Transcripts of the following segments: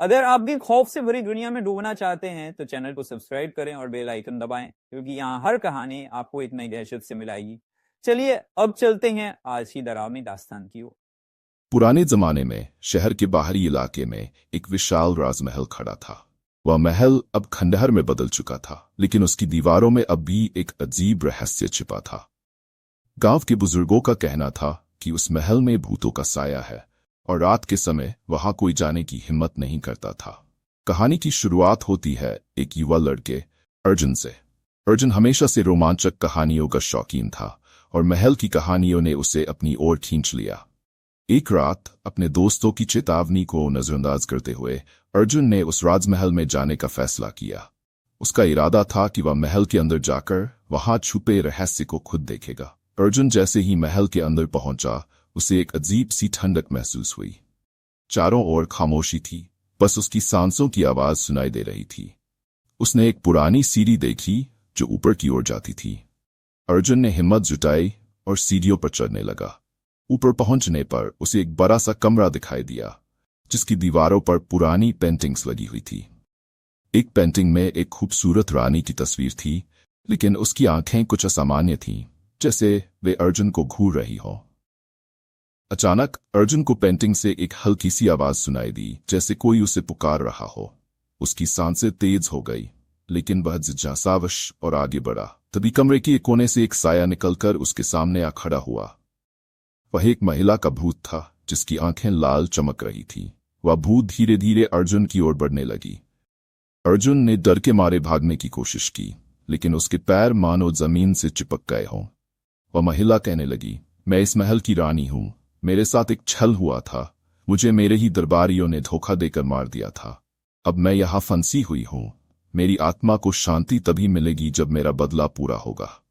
अगर आप भी खौफ से भरी दुनिया में डूबना चाहते हैं तो चैनल को सब्सक्राइब करें और बेल आइकन दबाएं, क्योंकि यहाँ हर कहानी आपको एक नई दहशत से मिलाएगी। चलिए अब चलते हैं आज की डरावनी दास्तान की ओर। पुराने जमाने में शहर के बाहरी इलाके में एक विशाल राजमहल खड़ा था। वह महल अब खंडहर में बदल चुका था, लेकिन उसकी दीवारों में अब भी एक अजीब रहस्य छिपा था। गांव के बुजुर्गों का कहना था कि उस महल में भूतों का साया है और रात के समय वहां कोई जाने की हिम्मत नहीं करता था। कहानी की शुरुआत होती है एक युवा लड़के अर्जुन से। अर्जुन हमेशा से रोमांचक कहानियों का शौकीन था और महल की कहानियों ने उसे अपनी ओर खींच लिया। एक रात अपने दोस्तों की चेतावनी को नजरअंदाज करते हुए अर्जुन ने उस राजमहल में जाने का फैसला किया। उसका इरादा था कि वह महल के अंदर जाकर वहां छुपे रहस्य को खुद देखेगा। अर्जुन जैसे ही महल के अंदर पहुंचा, उसे एक अजीब सी ठंडक महसूस हुई। चारों ओर खामोशी थी, बस उसकी सांसों की आवाज सुनाई दे रही थी। उसने एक पुरानी सीढ़ी देखी जो ऊपर की ओर जाती थी। अर्जुन ने हिम्मत जुटाई और सीढ़ियों पर चढ़ने लगा। ऊपर पहुंचने पर उसे एक बड़ा सा कमरा दिखाई दिया, जिसकी दीवारों पर पुरानी पेंटिंग्स लगी हुई थी। एक पेंटिंग में एक खूबसूरत रानी की तस्वीर थी, लेकिन उसकी आंखें कुछ असामान्य थीं, जैसे वे अर्जुन को घूर रही हो। अचानक अर्जुन को पेंटिंग से एक हल्की सी आवाज सुनाई दी, जैसे कोई उसे पुकार रहा हो। उसकी सांसें तेज हो गई, लेकिन वह जिज्ञासावश और आगे बढ़ा। तभी कमरे के एक कोने से एक साया निकलकर उसके सामने आ खड़ा हुआ। वह एक महिला का भूत था, जिसकी आंखें लाल चमक रही थीं। वह भूत धीरे धीरे अर्जुन की ओर बढ़ने लगी। अर्जुन ने डर के मारे भागने की कोशिश की, लेकिन उसके पैर मानो जमीन से चिपक गए हों। वह महिला कहने लगी, मैं इस महल की रानी हूं। मेरे साथ एक छल हुआ था। मुझे मेरे ही दरबारियों ने धोखा देकर मार दिया था। अब मैं यहाँ फंसी हुई हूं। मेरी आत्मा को शांति तभी मिलेगी जब मेरा बदला पूरा होगा।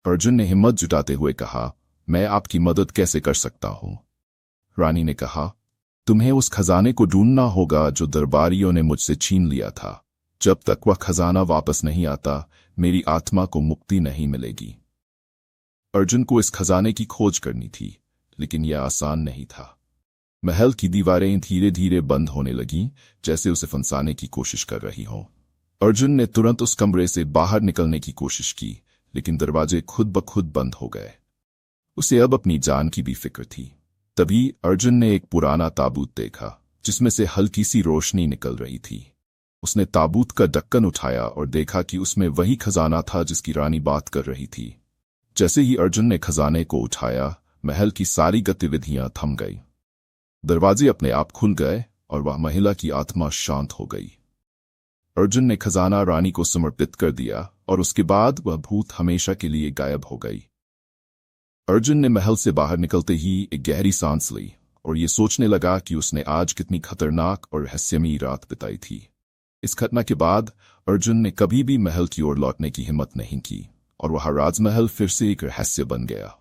अर्जुन ने हिम्मत जुटाते हुए कहा, मैं आपकी मदद कैसे कर सकता हूं? रानी ने कहा, तुम्हें उस खजाने को ढूंढना होगा जो दरबारियों ने मुझसे छीन लिया था। जब तक वह खजाना वापस नहीं आता, मेरी आत्मा को मुक्ति नहीं मिलेगी। अर्जुन को इस खजाने की खोज करनी थी, लेकिन यह आसान नहीं था। महल की दीवारें धीरे धीरे बंद होने लगीं, जैसे उसे फंसाने की कोशिश कर रही हों। अर्जुन ने तुरंत उस कमरे से बाहर निकलने की कोशिश की, लेकिन दरवाजे खुद ब खुद बंद हो गए। उसे अब अपनी जान की भी फिक्र थी। तभी अर्जुन ने एक पुराना ताबूत देखा, जिसमें से हल्की सी रोशनी निकल रही थी। उसने ताबूत का ढक्कन उठाया और देखा कि उसमें वही खजाना था जिसकी रानी बात कर रही थी। जैसे ही अर्जुन ने खजाने को उठाया, महल की सारी गतिविधियां थम गई। दरवाजे अपने आप खुल गए और वह महिला की आत्मा शांत हो गई। अर्जुन ने खजाना रानी को समर्पित कर दिया और उसके बाद वह भूत हमेशा के लिए गायब हो गई। अर्जुन ने महल से बाहर निकलते ही एक गहरी सांस ली और ये सोचने लगा कि उसने आज कितनी खतरनाक और रहस्यमयी रात बिताई थी। इस घटना के बाद अर्जुन ने कभी भी महल की ओर लौटने की हिम्मत नहीं की और वह राजमहल फिर से एक रहस्य बन गया।